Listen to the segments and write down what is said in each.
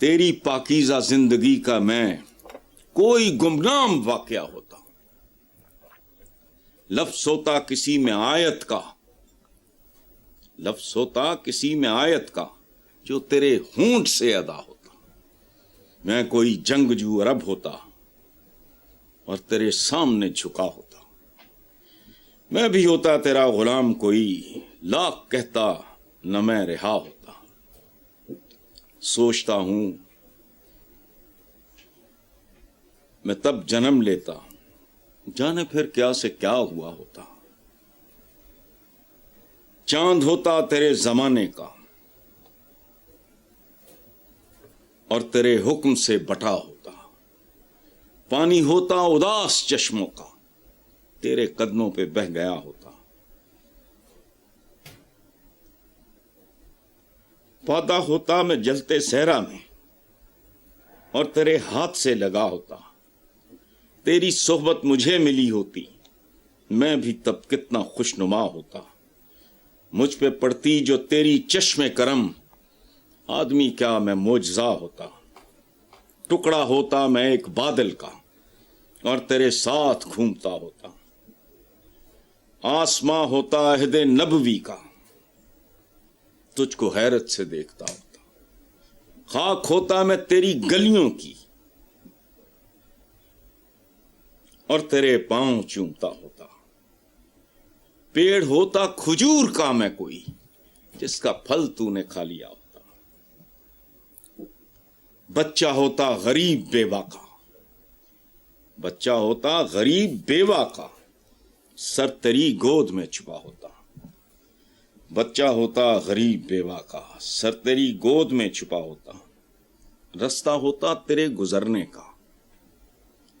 تیری پاکیزہ زندگی کا میں کوئی گمنام واقعہ ہوتا، لفظ ہوتا کسی میں آیت کا، لفظ ہوتا کسی میں آیت کا جو تیرے ہونٹ سے ادا ہوتا، میں کوئی جنگجو عرب ہوتا اور تیرے سامنے جھکا ہوتا، میں بھی ہوتا تیرا غلام کوئی لاکھ کہتا نہ میں رہا ہوتا۔ سوچتا ہوں میں تب جنم لیتا، جانے پھر کیا سے کیا ہوا ہوتا، چاند ہوتا تیرے زمانے کا اور تیرے حکم سے بٹا ہوتا، پانی ہوتا اداس چشموں کا، تیرے قدموں پہ بہہ گیا ہوتا، پودا ہوتا میں جلتے صحرا میں اور تیرے ہاتھ سے لگا ہوتا، تیری صحبت مجھے ملی ہوتی، میں بھی تب کتنا خوشنما ہوتا، مجھ پہ پڑتی جو تیری چشم کرم، آدمی کیا میں معجزہ ہوتا، ٹکڑا ہوتا میں ایک بادل کا اور تیرے ساتھ گھومتا ہوتا، آسماں ہوتا عہد نبوی کا، تجھ کو حیرت سے دیکھتا ہوتا، خاک ہوتا میں تیری گلیوں کی اور تیرے پاؤں چومتا ہوتا، پیڑ ہوتا کھجور کا میں کوئی جس کا پھل تو نے کھا لیا ہوتا، بچہ ہوتا غریب بیوہ کا، بچہ ہوتا غریب بیوہ کا، سر تیری گود میں چھپا ہوتا، بچہ ہوتا غریب بیوہ کا، سر تیری گود میں چھپا ہوتا، رستہ ہوتا تیرے گزرنے کا،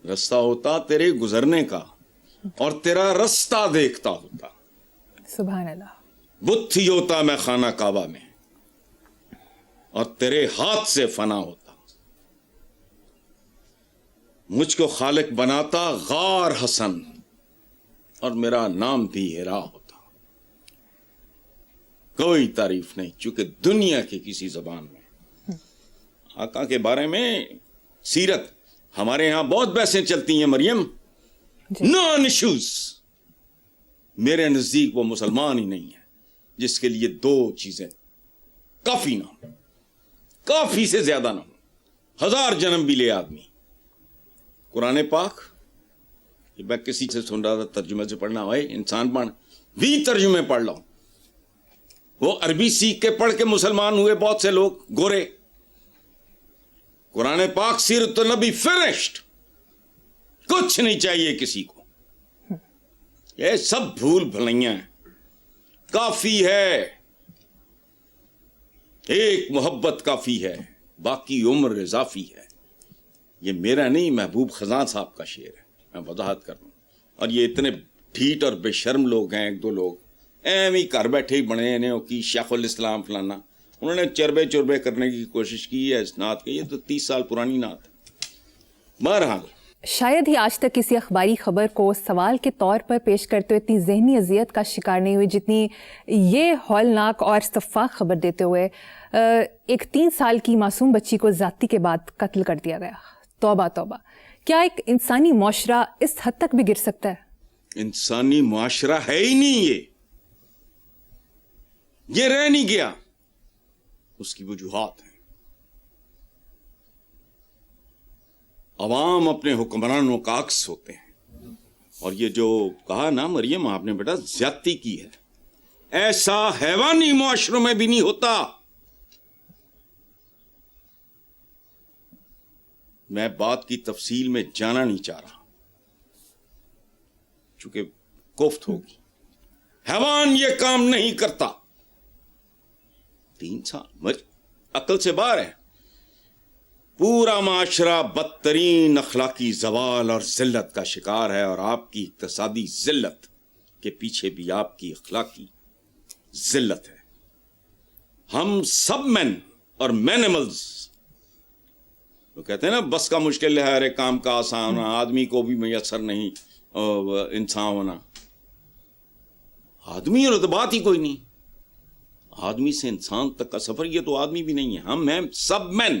رستہ ہوتا تیرے گزرنے کا اور تیرا رستہ دیکھتا ہوتا، سبحان اللہ، بت ہی ہوتا میں خانہ کعبہ میں اور تیرے ہاتھ سے فنا ہوتا، مجھ کو خالق بناتا غار حسن اور میرا نام بھی ہیرا ہوتا، کوئی تعریف نہیں چونکہ دنیا کی کسی زبان میں۔ آقا کے بارے میں سیرت ہمارے یہاں بہت بحثیں چلتی ہیں مریم، نو ایشوز، میرے نزدیک وہ مسلمان ہی نہیں ہے جس کے لیے دو چیزیں کافی نہ ہو، کافی سے زیادہ نہ ہو، 1000 جنم بھی لے آدمی۔ قرآن پاک، میں کسی سے سن رہا تھا ترجمے سے پڑھنا ہوئے، انسان پڑھ بھی ترجمے پڑھ لو، وہ عربی سیکھ کے پڑھ کے مسلمان ہوئے بہت سے لوگ گورے۔ قرآن پاک سیرت النبی فنشڈ، کچھ نہیں چاہیے کسی کو، یہ سب بھول بھلائیاں ہیں، کافی ہے، ایک محبت کافی ہے، باقی عمر اضافی ہے۔ یہ میرا نہیں، محبوب خزاں صاحب کا شعر ہے، میں وضاحت کر دوں۔ اور یہ اتنے ڈھیٹ اور بے شرم لوگ ہیں، ایک دو لوگ ایویں گھر بیٹھے ہی بنے انہیں کی شیخ الاسلام فلانا، انہوں نے چربے چربے کرنے کی کوشش کی ہے اس نعت کی، یہ تو 30 سال پرانی نعت ہے۔ بہرحال شاید ہی آج تک کسی اخباری خبر کو سوال کے طور پر پیش کرتے ہوئے اتنی ذہنی اذیت کا شکار نہیں ہوئی جتنی یہ ہولناک اور شفاف خبر دیتے ہوئے ایک 3 سال کی معصوم بچی کو زیادتی کے بعد قتل کر دیا گیا۔ توبہ توبہ، کیا ایک انسانی معاشرہ اس حد تک بھی گر سکتا ہے؟ انسانی معاشرہ ہے ہی نہیں، یہ رہ نہیں گیا، اس کی وجوہات ہیں۔ عوام اپنے حکمرانوں کا عکس ہوتے ہیں، اور یہ جو کہا نا مریم آپ نے بیٹا زیادتی کی ہے، ایسا حیوانی معاشروں میں بھی نہیں ہوتا۔ میں بات کی تفصیل میں جانا نہیں چاہ رہا چونکہ کوفت ہوگی، حیوان یہ کام نہیں کرتا۔ 3 سال عقل سے باہر ہے، پورا معاشرہ بدترین اخلاقی زوال اور ذلت کا شکار ہے، اور آپ کی اقتصادی ذلت کے پیچھے بھی آپ کی اخلاقی ذلت ہے۔ ہم سب مین اور مینیملز، وہ کہتے ہیں نا بس کا مشکل ہے ہر ایک کام کا آسان ہونا، آدمی کو بھی میسر نہیں انسان ہونا۔ آدمی اور تو بات ہی کوئی نہیں، آدمی سے انسان تک کا سفر یہ تو آدمی بھی نہیں ہے، ہم ہیں سب مین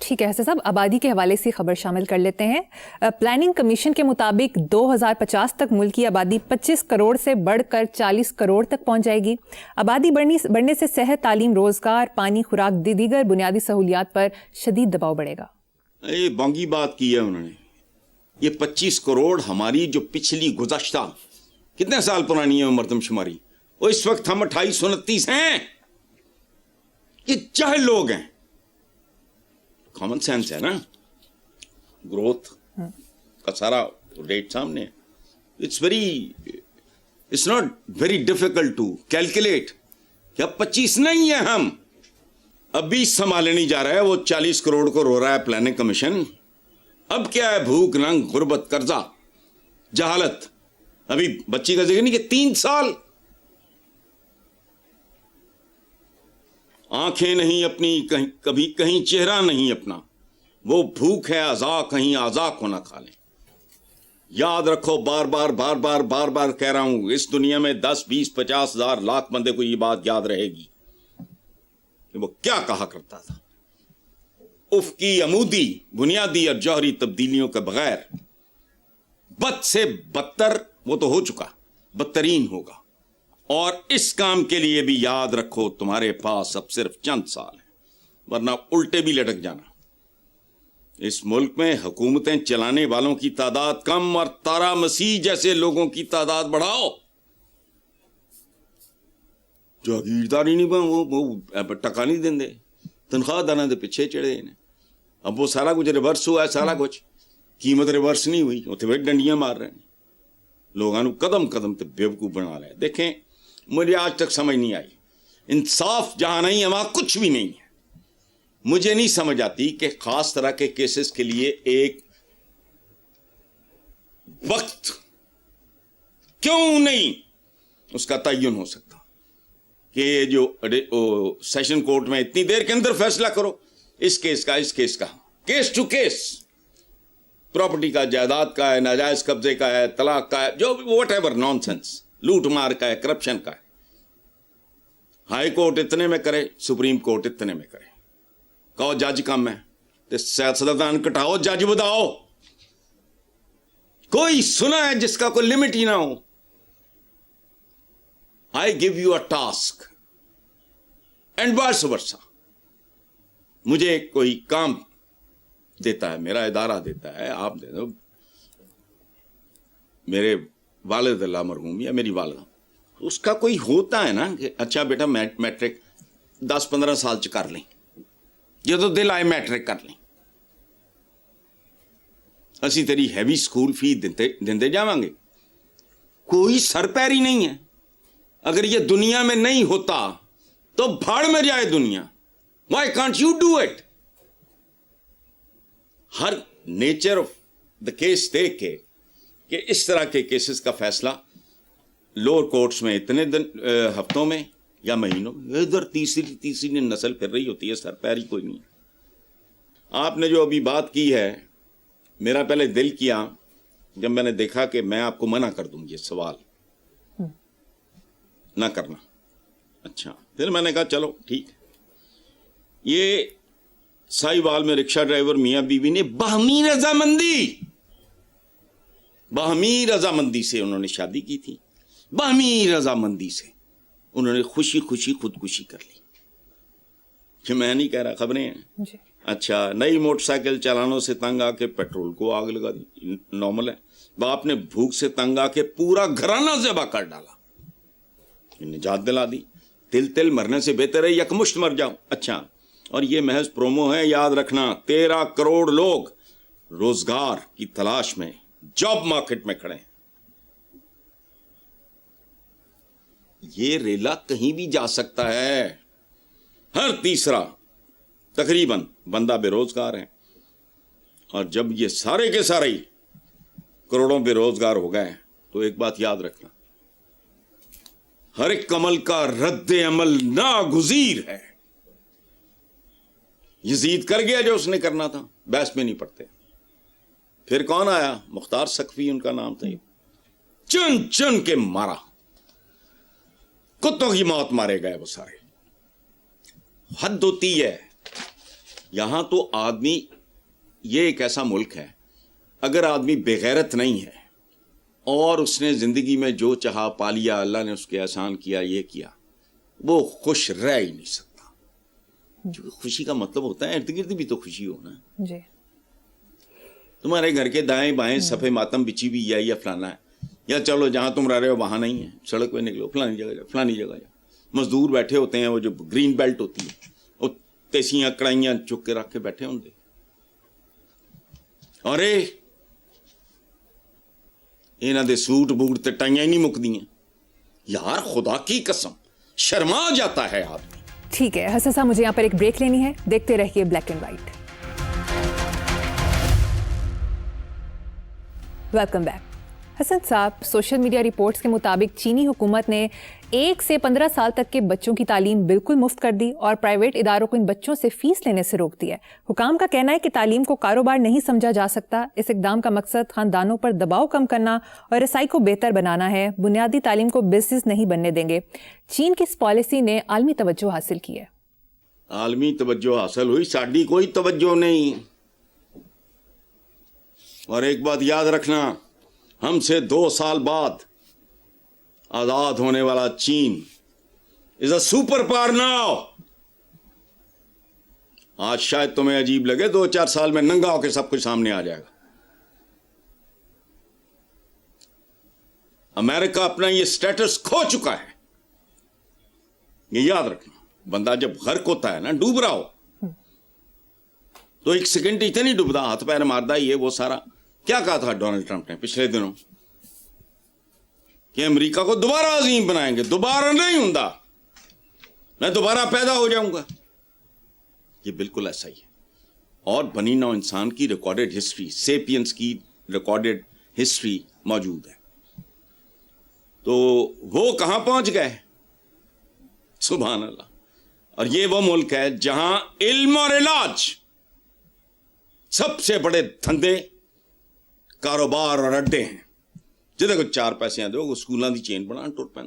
ٹھیک ہے حسن صاحب، آبادی کے حوالے سے خبر شامل کر لیتے ہیں. پلاننگ کمیشن کے مطابق 2050 تک ملک کی آبادی 25 کروڑ سے بڑھ کر 40 کروڑ تک پہنچ جائے گی. آبادی بڑھنے سے صحت، تعلیم، روزگار، پانی، خوراک، دیگر بنیادی سہولیات پر شدید دباؤ بڑھے گا. یہ بانگی بات کی ہے انہوں نے. یہ 25 کروڑ ہماری جو پچھلی گزشتہ کتنے سال پرانی ہے مردم شماری، وہ اس وقت ہم 2829 ہیں. یہ جاہل لوگ ہیں. کامن سینس ہے نا، گروتھ کا سارا ریٹ سامنے ہے. It's not very difficult to calculate کہ اب 25 نہیں ہے، ہم ابھی سنبھالے نہیں جا رہا ہے. وہ 40 کروڑ کو رو رہا ہے پلاننگ کمیشن. اب کیا ہے؟ بھوک، ننگ، غربت، قرضہ، جہالت. ابھی بچی کا ذکر نہیں کہ 3 سال آنکھیں نہیں اپنی، کبھی کہیں چہرہ نہیں اپنا. وہ بھوک ہے اعضاء، کہیں اعضاء کو نہ کھا لیں. یاد رکھو، بار بار بار بار بار بار کہہ رہا ہوں، اس دنیا میں 10 20 50 ہزار لاکھ بندے کو یہ بات یاد رہے گی کہ وہ کیا کہا کرتا تھا. افقی، عمودی، بنیادی اور جوہری تبدیلیوں کے بغیر بد سے بدتر وہ تو ہو چکا، بدترین ہوگا. اور اس کام کے لیے بھی یاد رکھو تمہارے پاس اب صرف چند سال ہیں، ورنہ الٹے بھی لٹک جانا. اس ملک میں حکومتیں چلانے والوں کی تعداد کم اور تارا مسیح جیسے لوگوں کی تعداد بڑھاؤ. جاگیرداری نہیں وہ ٹکا نہیں دیں دے، تنخواہ دانا دے پیچھے چڑھے ہیں. اب وہ سارا کچھ ریورس ہوا ہے، سارا کچھ. قیمت ریورس نہیں ہوئی، اتنے بڑے ڈنڈیاں مار رہے ہیں لوگوں قدم قدم تے بیوقوف بنا رہے ہیں. دیکھیں، مجھے آج تک سمجھ نہیں آئی، انصاف جہاں نہیں ہے وہاں کچھ بھی نہیں ہے. مجھے نہیں سمجھ آتی کہ خاص طرح کے کیسز کے لیے ایک وقت کیوں نہیں اس کا تعین ہو سکتا کہ جو سیشن کورٹ میں اتنی دیر کے اندر فیصلہ کرو اس کیس کا، اس کیس کا، کیس ٹو کیس، پراپرٹی کا، جائیداد کا ہے، ناجائز قبضے کا ہے، طلاق کا ہے، جو واٹ ایور نان سینس، لوٹ مار کا ہے، کرپشن کا ہے. ہائی کورٹ اتنے میں کرے، سپریم کورٹ اتنے میں کرے. کہو جج کم ہے تو سیاستدان کٹاؤ، جج بداؤ. کوئی سنا ہے جس کا کوئی لمٹ ہی نہ ہو. I give you a task and vice versa. مجھے کوئی کام دیتا ہے، میرا ادارہ دیتا ہے، آپ دے دو. میرے والد اللہ مرحوم یا میری والدہ، اس کا کوئی ہوتا ہے نا کہ اچھا بیٹا میٹرک 10-15 سال چ کر لیں، یہ تو دل آئے میٹرک کر لیں، اسی تیری ہیوی سکول فی دندے جاواں گے. کوئی سر پیری نہیں ہے. اگر یہ دنیا میں نہیں ہوتا تو بھاڑ میں جائے دنیا. Why can't you do it? Hare nature of the case دیکھ کے کہ اس طرح کے کیسز کا فیصلہ لوور کورٹس میں اتنے ہفتوں میں یا مہینوں میں، ادھر تیسری نسل پھر رہی ہوتی ہے، سر پیری کوئی نہیں. آپ نے جو ابھی بات کی ہے، میرا پہلے دل کیا جب میں نے دیکھا کہ میں آپ کو منع کر دوں یہ سوال نہ کرنا. اچھا، پھر میں نے کہا چلو ٹھیک. یہ سائی وال میں رکشہ ڈرائیور میاں بیوی نے باہمی رضامندی سے انہوں نے شادی کی تھی. باہمی رضامندی سے انہوں نے خوشی خوشی خودکشی کر لی. کہ میں نہیں کہہ رہا، خبریں ہیں. جی. اچھا، نئی موٹر سائیکل چلانوں سے تنگ آ کے پیٹرول کو آگ لگا دی، نارمل ہے. باپ نے بھوک سے تنگ آ کے پورا گھرانہ ذبح کر ڈالا، نجات دلا دی. تل مرنے سے بہتر ہے یکمشت مر جاؤ. اچھا، اور یہ محض پرومو ہے، یاد رکھنا 13 کروڑ لوگ روزگار کی تلاش میں جاب مارکیٹ میں کھڑے ہیں. یہ ریلا کہیں بھی جا سکتا ہے. ہر تیسرا تقریباً بندہ بے روزگار ہے. اور جب یہ سارے کے سارے کروڑوں بے روزگار ہو گئے تو ایک بات یاد رکھنا، ہر ایک عمل کا رد عمل ناگزیر ہے. یزید کر گیا جو اس نے کرنا تھا، بحث میں نہیں پڑتے. پھر کون آیا؟ مختار سقفی ان کا نام تھا. چن چن کے مارا، کتوں کی موت مارے گئے وہ سارے. حد ہوتی ہے یہاں تو آدمی, یہ ایک ایسا ملک ہے, اگر آدمی بغیرت نہیں ہے اور اس نے زندگی میں جو چاہا پا لیا, اللہ نے اس کے احسان کیا, یہ کیا, وہ خوش رہ ہی نہیں سکتا. جو خوشی کا مطلب ہوتا ہے ارد گرد بھی تو خوشی ہونا ہے. جی. تمہارے گھر کے دائیں بائیں صفحے ماتم بچھی بھی ہے یا فلانا ہے, یا چلو جہاں تم رہ رہے ہو وہاں نہیں ہے, سڑک پہ نکلو فلانی جگہ جاؤ, فلانی جگہ جاؤ. مزدور بیٹھے ہوتے ہیں, وہ جو گرین بیلٹ ہوتی ہے, وہ تیسیاں کڑائیاں چک کے رکھ کے بیٹھے ہوں گے. ارے انہاں دے سوٹ بوٹ تے ٹائیاں ہی نہیں مکدیاں. یار خدا کی قسم شرما جاتا ہے آدمی. ٹھیک ہے حسن صاحب, مجھے یہاں پر ایک بریک لینی ہے, دیکھتے رہیے black and white. Welcome back. Hasan صاحب, سوشل میڈیا رپورٹس کے مطابق چینی حکومت نے 1 سے 15 سال تک کے بچوں کی تعلیم بالکل مفت کر دی اور پرائیویٹ اداروں کو ان بچوں سے فیس لینے سے روک دیا ہے. حکام کا کہنا ہے کہ تعلیم کو کاروبار نہیں سمجھا جا سکتا. اس اقدام کا مقصد خاندانوں پر دباؤ کم کرنا اور رسائی کو بہتر بنانا ہے. بنیادی تعلیم کو بزنس نہیں بننے دیں گے. چین کی اس پالیسی نے عالمی توجہ حاصل کی ہے. عالمی توجہ حاصل ہوئی, ساڈی کوئی توجہ نہیں. اور ایک بات یاد رکھنا, ہم سے 2 سال بعد آزاد ہونے والا چین از اے سپر پاور ناؤ. آج شاید تمہیں عجیب لگے, 2-4 سال میں ننگا ہو کے سب کچھ سامنے آ جائے گا. امریکہ اپنا یہ سٹیٹس کھو چکا ہے, یہ یاد رکھنا. بندہ جب غرق ہوتا ہے نا, ڈوب رہا ہو, تو 1 سیکنڈ اتنی ڈوبتا, ہاتھ پیر مارتا, یہ وہ سارا. کیا کہا تھا ڈونلڈ ٹرمپ نے پچھلے دنوں کہ امریکہ کو دوبارہ عظیم بنائیں گے. دوبارہ نہیں ہوندا, میں دوبارہ پیدا ہو جاؤں گا. یہ بالکل ایسا ہی ہے. اور بنی نوع انسان کی ریکارڈڈ ہسٹری, سیپینس کی ریکارڈڈ ہسٹری موجود ہے. تو وہ کہاں پہنچ گئے, سبحان اللہ. اور یہ وہ ملک ہے جہاں علم اور علاج سب سے بڑے دھندے, کاروبار اور اڈے ہیں. جدے کو 4 پیسے دو, وہ سکولوں کی چین بنا ٹر پہ.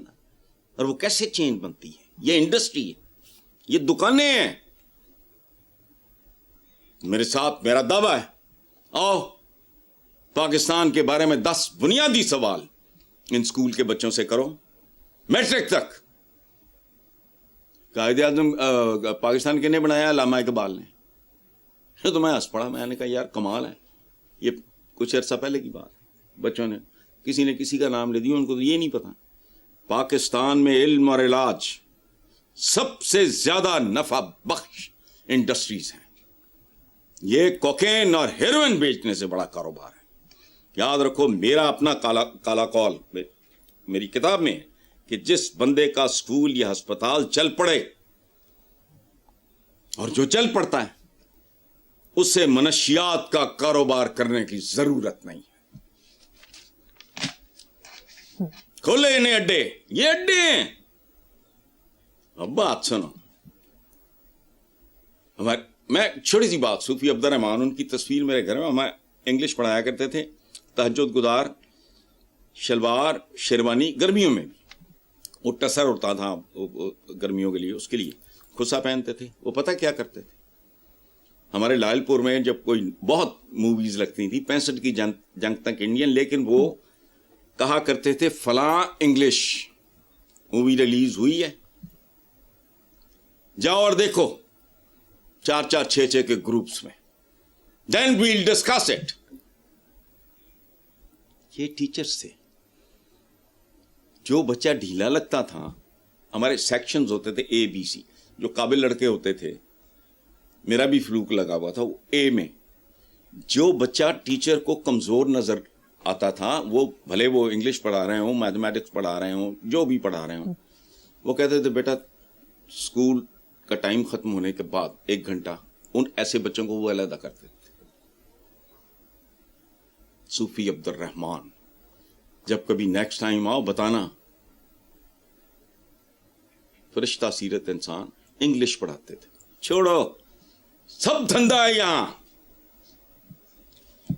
اور وہ کیسے چین بنتی ہے؟ یہ انڈسٹری ہے, یہ دکانیں ہیں. میرے ساتھ میرا دعویٰ ہے, آؤ پاکستان کے بارے میں 10 بنیادی سوال ان سکول کے بچوں سے کرو, میٹرک تک. قائد اعظم پاکستان کے نے بنایا, علامہ اقبال نے. تو میں ہنس پڑا, میں نے کہا یار کمال ہے. یہ کچھ عرصہ پہلے کی بات ہے. بچوں نے کسی نے کسی کا نام لے دیا, ان کو تو یہ نہیں پتا. پاکستان میں علم اور علاج سب سے زیادہ نفع بخش انڈسٹریز ہیں. یہ کوکین اور ہیروئن بیچنے سے بڑا کاروبار ہے. یاد رکھو, میرا اپنا کالا قول میری کتاب میں ہے کہ جس بندے کا سکول یا ہسپتال چل پڑے, اور جو چل پڑتا ہے, اسے منشیات کا کاروبار کرنے کی ضرورت نہیں ہے. کھولے انہیں اڈے, یہ اڈے ہیں. اب بات سنو, میں چھوٹی سی بات, صوفی عبد الرحمان, ان کی تصویر میرے گھر میں, ہمیں انگلش پڑھایا کرتے تھے. تہجد گزار, شلوار شیروانی, گرمیوں میں بھی وہ ٹسر اڑتا تھا گرمیوں کے لیے, اس کے لیے کھسا پہنتے تھے. وہ پتہ کیا کرتے تھے, ہمارے لال پور میں جب کوئی بہت موویز لگتی تھی 65 کی جنگ تک انڈین, لیکن وہ کہا کرتے تھے فلاں انگلش مووی ریلیز ہوئی ہے, جاؤ اور دیکھو 4-4 6-6 کے گروپس میں, دین ویل ڈسکس اٹ. یہ ٹیچرز تھے. جو بچہ ڈھیلا لگتا تھا, ہمارے سیکشنز ہوتے تھے A B C, جو قابل لڑکے ہوتے تھے, میرا بھی فلوک لگا ہوا تھا اے میں. جو بچہ ٹیچر کو کمزور نظر آتا تھا, وہ بھلے وہ انگلش پڑھا رہے ہوں, میتھمیٹکس پڑھا رہے ہوں, جو بھی پڑھا رہے ہوں, وہ کہتے تھے بیٹا اسکول کا ٹائم ختم ہونے کے بعد 1 گھنٹہ ان ایسے بچوں کو وہ علیحدہ کرتے تھے. صوفی عبد الرحمان, جب کبھی نیکسٹ ٹائم آؤ بتانا. فرشتہ سیرت انسان, انگلش پڑھاتے تھے. چھوڑو, سب دھندا ہے یہاں,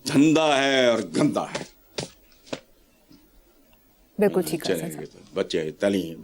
دھندا ہے اور گندا ہے. بالکل ٹھیک ہے. بچے تعلیم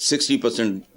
60%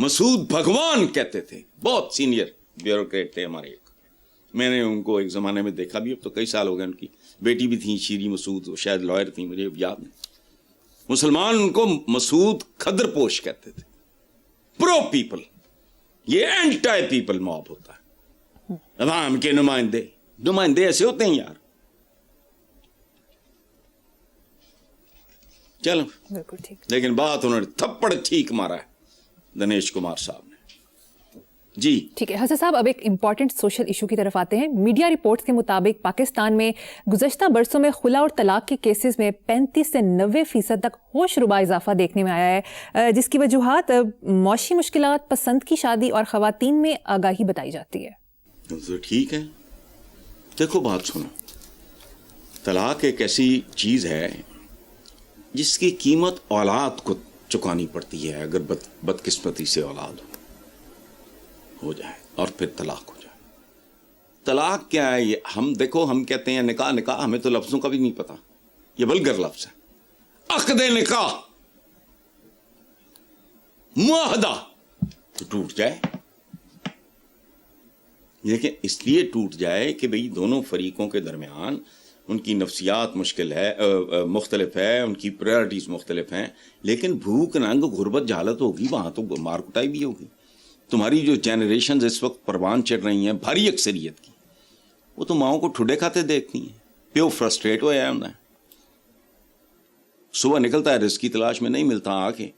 مسعود بھگوان کہتے تھے, بہت سینئر بیوروکریٹ تھے ہمارے. میں نے ان کو ایک زمانے میں دیکھا بھی, اب تو کئی سال ہو گئے. ان کی بیٹی بھی تھی شیری مسعود, وہ شاید لائر تھی, مجھے یاد نہیں. مسلمان ان کو مسعود کھدر پوش کہتے تھے. پرو پیپل, یہ اینٹائی پیپل موب ہوتا ہے. عوام کے نمائندے ایسے ہوتے ہیں یار. چلو بالکل ٹھیک. لیکن بات انہوں نے تھپڑ ٹھیک مارا ہے دنیش کمار صاحب نے. جی ٹھیک ہے حسن صاحب, اب ایک امپورٹنٹ سوشل ایشو کی طرف آتے ہیں. میڈیا رپورٹس کے مطابق پاکستان میں گزشتہ برسوں میں خلا اور طلاق کے کیسز میں 35 سے 90% تک ہوش ربا اضافہ دیکھنے میں آیا ہے, جس کی وجوہات معاشی مشکلات, پسند کی شادی اور خواتین میں آگاہی بتائی جاتی ہے. تو ٹھیک ہے, دیکھو بات سنو. طلاق ایک ایسی چیز ہے جس کی قیمت اولاد کو چکانی پڑتی ہے. اگر بدقسمتی سے اولاد ہو جائے اور پھر طلاق ہو جائے. طلاق کیا ہے یہ ہم دیکھو, ہم کہتے ہیں نکاح نکاح, ہمیں تو لفظوں کا بھی نہیں پتا. یہ ولگر لفظ ہے. عقد نکاح, معاہدہ تو ٹوٹ جائے. لیکن اس لیے ٹوٹ جائے کہ بھئی دونوں فریقوں کے درمیان ان کی نفسیات مختلف ہے, ان کی پرائرٹیز مختلف ہیں, لیکن بھوک ننگ غربت جہالت ہوگی, وہاں تو مار کٹائی بھی ہوگی. تمہاری جو جنریشنز اس وقت پروان چڑھ رہی ہیں بھاری اکثریت کی, وہ تو ماؤں کو ٹھڈے کھاتے دیکھتی ہیں. پیو فرسٹریٹ ہوا ہے انہیں. صبح نکلتا ہے رزق کی تلاش میں, نہیں ملتا آ کے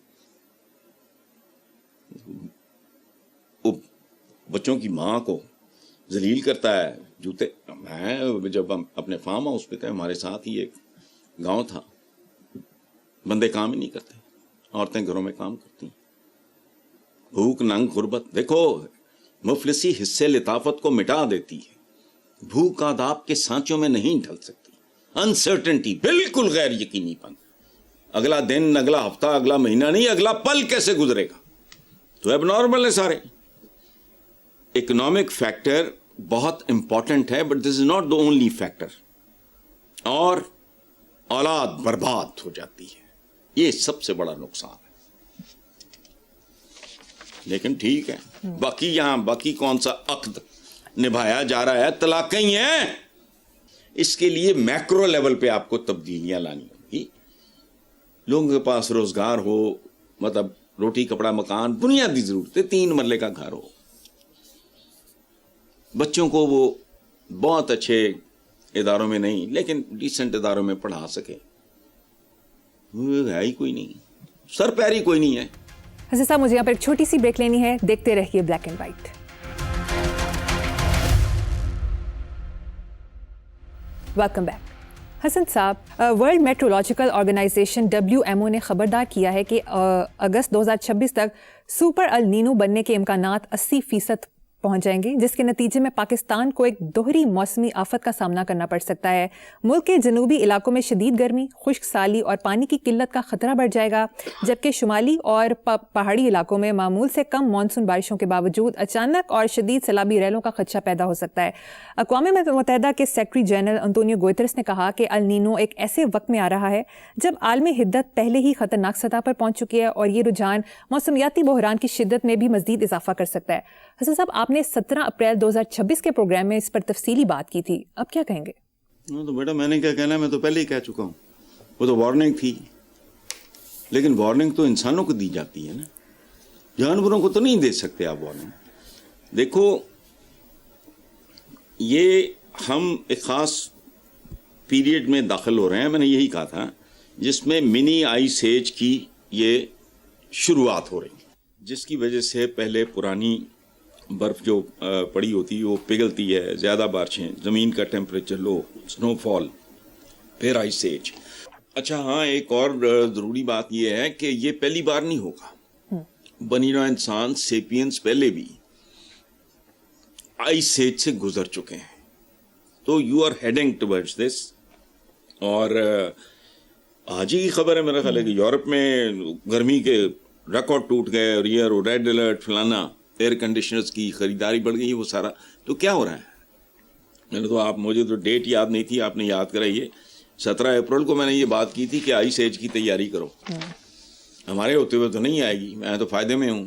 وہ بچوں کی ماں کو ذلیل کرتا ہے. جوتے, میں جب ہم اپنے فارم ہاؤس پہ تھے, ہمارے ساتھ ہی ایک گاؤں تھا, بندے کام ہی نہیں کرتے, عورتیں گھروں میں کام کرتی ہیں. بھوک ننگ غربت, دیکھو مفلسی حصے لطافت کو مٹا دیتی ہے. بھوک آداب کے سانچوں میں نہیں ڈھل سکتی. انسرٹنٹی, بالکل غیر یقینی پن. اگلا دن, اگلا ہفتہ, اگلا مہینہ نہیں, اگلا پل کیسے گزرے گا, تو اب نارمل ہے سارے. اکنامک فیکٹر بہت امپورٹنٹ ہے, but this is not the only factor. اور اولاد برباد ہو جاتی ہے, یہ سب سے بڑا نقصان ہے. لیکن ٹھیک ہے, باقی کون سا عقد نبھایا جا رہا ہے؟ طلاقیں ہی ہیں. اس کے لیے میکرو لیول پہ آپ کو تبدیلیاں لانی ہوگی. لوگوں کے پاس روزگار ہو, مطلب روٹی کپڑا مکان بنیادی ضرورتیں, 3 مرلے کا گھر ہو, بچوں کو وہ بہت اچھے اداروں میں نہیں لیکن ڈیسنٹ اداروں میں پڑھا سکے. ہے ہی کوئی نہیں, سر پیری کوئی نہیں ہے. حسن صاحب مجھے یہاں پر ایک چھوٹی سی بریک لینی ہے, دیکھتے رہیے black and white. Welcome back. Hasan صاحب, ورلڈ میٹرولوجیکل آرگنائزیشن WMO نے خبردار کیا ہے کہ اگست 2026 تک سپر ال نینو بننے کے امکانات 80% پہنچ جائیں گے, جس کے نتیجے میں پاکستان کو ایک دوہری موسمی آفت کا سامنا کرنا پڑ سکتا ہے. ملک کے جنوبی علاقوں میں شدید گرمی, خشک سالی اور پانی کی قلت کا خطرہ بڑھ جائے گا, جبکہ شمالی اور پہاڑی علاقوں میں معمول سے کم مانسون بارشوں کے باوجود اچانک اور شدید سیلابی ریلوں کا خدشہ پیدا ہو سکتا ہے. اقوام متحدہ کے سیکرٹری جنرل انطونیو گوترس نے کہا کہ ال نینو ایک ایسے وقت میں آ رہا ہے جب عالمی حدت پہلے ہی خطرناک سطح پر پہنچ چکی ہے, اور یہ رجحان موسمیاتی بحران کی شدت میں بھی مزید اضافہ کر سکتا ہے. حسن صاحب, آپ نے 17 اپریل 2026 کے پروگرام میں اس پر تفصیلی بات کی تھی, اب کیا کہیں گے؟ تو بیٹا میں نے کیا کہنا ہے, میں تو پہلے ہی کہہ چکا ہوں. وہ تو وارننگ تھی, لیکن وارننگ تو انسانوں کو دی جاتی ہے نا, جانوروں کو تو نہیں دے سکتے آپ وارننگ. دیکھو یہ ہم ایک خاص پیریڈ میں داخل ہو رہے ہیں, میں نے یہی کہا تھا, جس میں منی آئس ایج کی یہ شروعات ہو رہی ہے, جس کی وجہ سے پہلے پرانی برف جو پڑی ہوتی ہے وہ پگھلتی ہے, زیادہ بارشیں, زمین کا ٹیمپریچر لو, سنو فال, پھر آئس ایج. اچھا ہاں, ایک اور ضروری بات یہ ہے کہ یہ پہلی بار نہیں ہوگا. بنی نوع انسان سیپینز پہلے بھی آئس ایج سے گزر چکے ہیں, تو you are heading towards this. اور آج ہی کی خبر ہے میرا خیال ہے کہ یورپ میں گرمی کے ریکارڈ ٹوٹ گئے, اور یہ ریڈ الرٹ فلانا, ایئر کنڈیشنرز کی خریداری بڑھ گئی, وہ سارا. تو کیا ہو رہا ہے؟ میں نے تو مجھے تو ڈیٹ یاد نہیں تھی, آپ نے یاد کرائی ہے. 17 اپریل کو میں نے یہ بات کی تھی کہ آئس ایج کی تیاری کرو. ہمارے ہوتے ہوئے تو نہیں آئے گی, میں تو فائدے میں ہوں.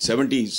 70s,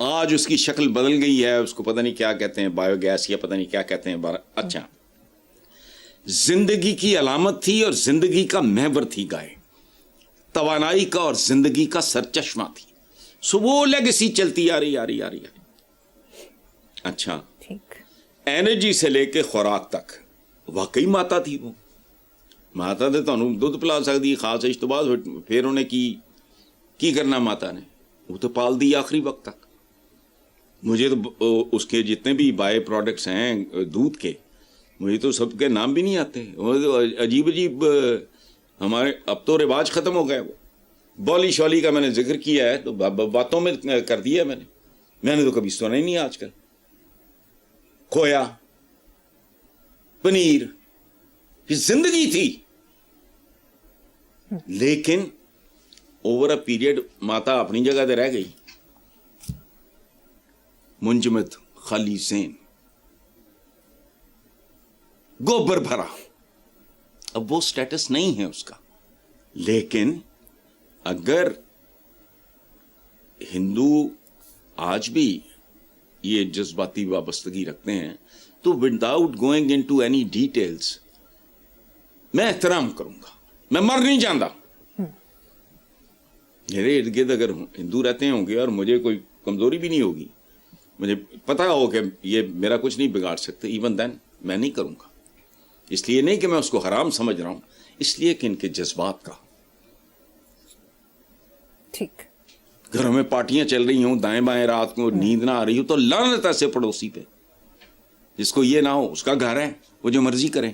آج اس کی شکل بدل گئی ہے, اس کو پتہ نہیں کیا کہتے ہیں, بایو گیس یا پتہ نہیں کیا کہتے ہیں. اچھا, زندگی کی علامت تھی اور زندگی کا محور تھی گائے, توانائی کا اور زندگی کا سرچشمہ تھی. سو وہ لیگیسی چلتی آ رہی. اچھا, ٹھیک. اینرجی سے لے کے خوراک تک واقعی ماتا تھی. وہ ماتا تو تمہیں دودھ پلا سکتی, خاص اس تو بعد پھر انہیں کی کرنا ماتا نے, وہ تو پال دی آخری وقت تک. مجھے تو اس کے جتنے بھی بائی پروڈکٹس ہیں دودھ کے, مجھے تو سب کے نام بھی نہیں آتے. وہ تو عجیب ہمارے اب تو رواج ختم ہو گئے. وہ بولی شولی کا میں نے ذکر کیا ہے تو باتوں میں کر دیا میں نے تو کبھی سنا ہی نہیں. آج کل کھویا, پنیر, یہ زندگی تھی. لیکن اوور اے پیریڈ ماتا اپنی جگہ تے رہ گئی, منجمد, خالی ذہن, گوبر بھرا. اب وہ سٹیٹس نہیں ہے اس کا. لیکن اگر ہندو آج بھی یہ جذباتی وابستگی رکھتے ہیں تو without going into any details میں احترام کروں گا. میں مر نہیں جانا. میرے ارد گرد اگر ہندو رہتے ہوں گے اور مجھے کوئی کمزوری بھی نہیں ہوگی, مجھے پتا ہو کہ یہ میرا کچھ نہیں بگاڑ سکتے, ایون دین میں نہیں کروں گا. اس لیے نہیں کہ میں اس کو حرام سمجھ رہا ہوں, اس لیے کہ ان کے جذبات کا. ٹھیک. گھروں میں پارٹیاں چل رہی ہوں, دائیں بائیں, رات کو نیند نہ آ رہی ہو تو لعنت ایسے پڑوسی پہ جس کو یہ نہ ہو. اس کا گھر ہے, وہ جو مرضی کرے.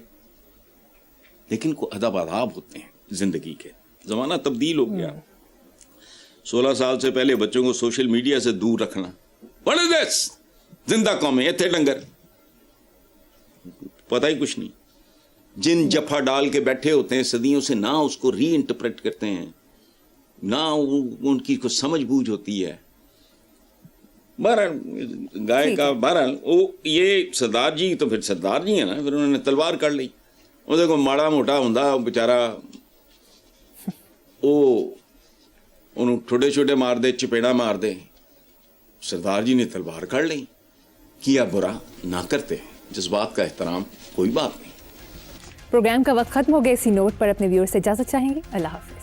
لیکن کو ادب آداب ہوتے ہیں زندگی کے. زمانہ تبدیل ہو گیا. 16 سال سے پہلے بچوں کو سوشل میڈیا سے دور رکھنا. What is this? زندہ قومیں ایتھے ڈنگر, پتہ ہی کچھ نہیں. جن جفا ڈال کے بیٹھے ہوتے ہیں صدیوں سے, نہ اس کو ری انٹرپریٹ کرتے ہیں, نہ ان کی کچھ سمجھ بوجھ ہوتی ہے. بہرحال گائے کا بہرحال وہ یہ سردار جی تو پھر سردار جی ہیں نا, پھر انہوں نے تلوار کر لی. وہ دیکھو ماڑا موٹا ہوں بیچارا, وہ انہوں ٹھوٹے چھوٹے مار دے, چپیڑا مار دے. سردار جی نے تلوار کر لی. کیا برا نہ کرتے, جذبات کا احترام, کوئی بات نہیں. پروگرام کا وقت ختم ہو گیا. اسی نوٹ پر اپنے ویور سے اجازت چاہیں گے. اللہ حافظ.